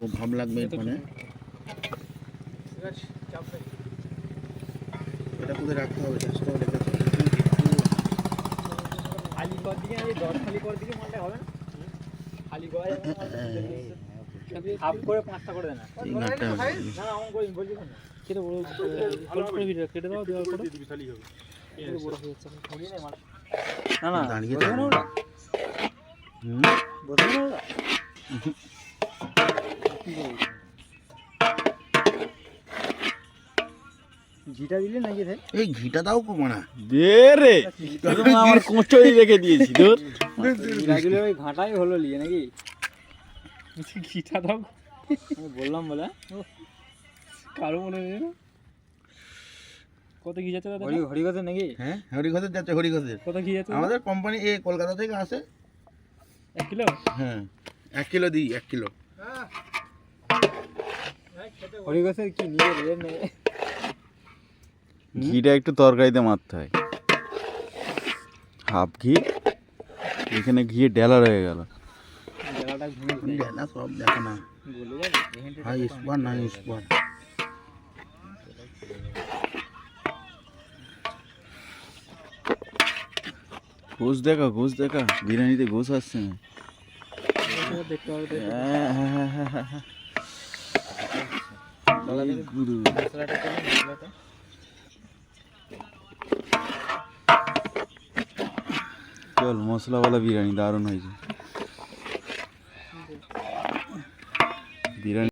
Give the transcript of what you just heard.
ভাব লাগবে মানে এটা কোথায় রাখতে হবে চেষ্টা করে খালি কর দিকে এই 10 খালি কর দিকে মালটা হবে না খালি করে হাফ করে 5টা করে দেন না না অন করি বলছি না কেটে বড় ফল করে ভিডিও কেটে দাও দেওয়ার পরে দিবি খালি হবে এটা বড় হয়ে যাচ্ছে থোড়ি না মাল না না দাঁড়িয়ে থাকো না বড় না ঘিটা দিলে নাকি রে এই ঘিটা দাও কো মানা দে রে তুমি আমার কোঁচই রেখে দিয়েছি তোর এগুলো ওই ঘাটাই হলো লিয়ে নাকি ঘিটা দাও আমি বললাম বলে কারো মনে নেই না কত ঘি যাচ্ছে দাদা হরিঘাটের নাকি হ্যাঁ হরিঘাটের যাচ্ছে হরিঘাটের কত ঘি যাচ্ছে আমাদের কোম্পানি এই কলকাতা থেকে আসে 1 কিলো হ্যাঁ 1 কিলো দিই 1 কিলো হরিঘাটের কি নিয়ে রে নে ঘিটা একটু তরকারিতে মারতে হয় হাফ ঘি এখানে ঘি ডেলা রয়ে গেল জায়গাটা ঘুরে না সব দেখো না বলে যাবে হাই স্পার না স্পার ঘুষ দেখা বিরিয়ানিতে ঘুষ আসছে না দেখতে হবে গুরু মশলাটা কোন মশলাটা চল মশলাওয়ালা বিরিয়ানি দারুণ হয়েছে বিরিয়ানি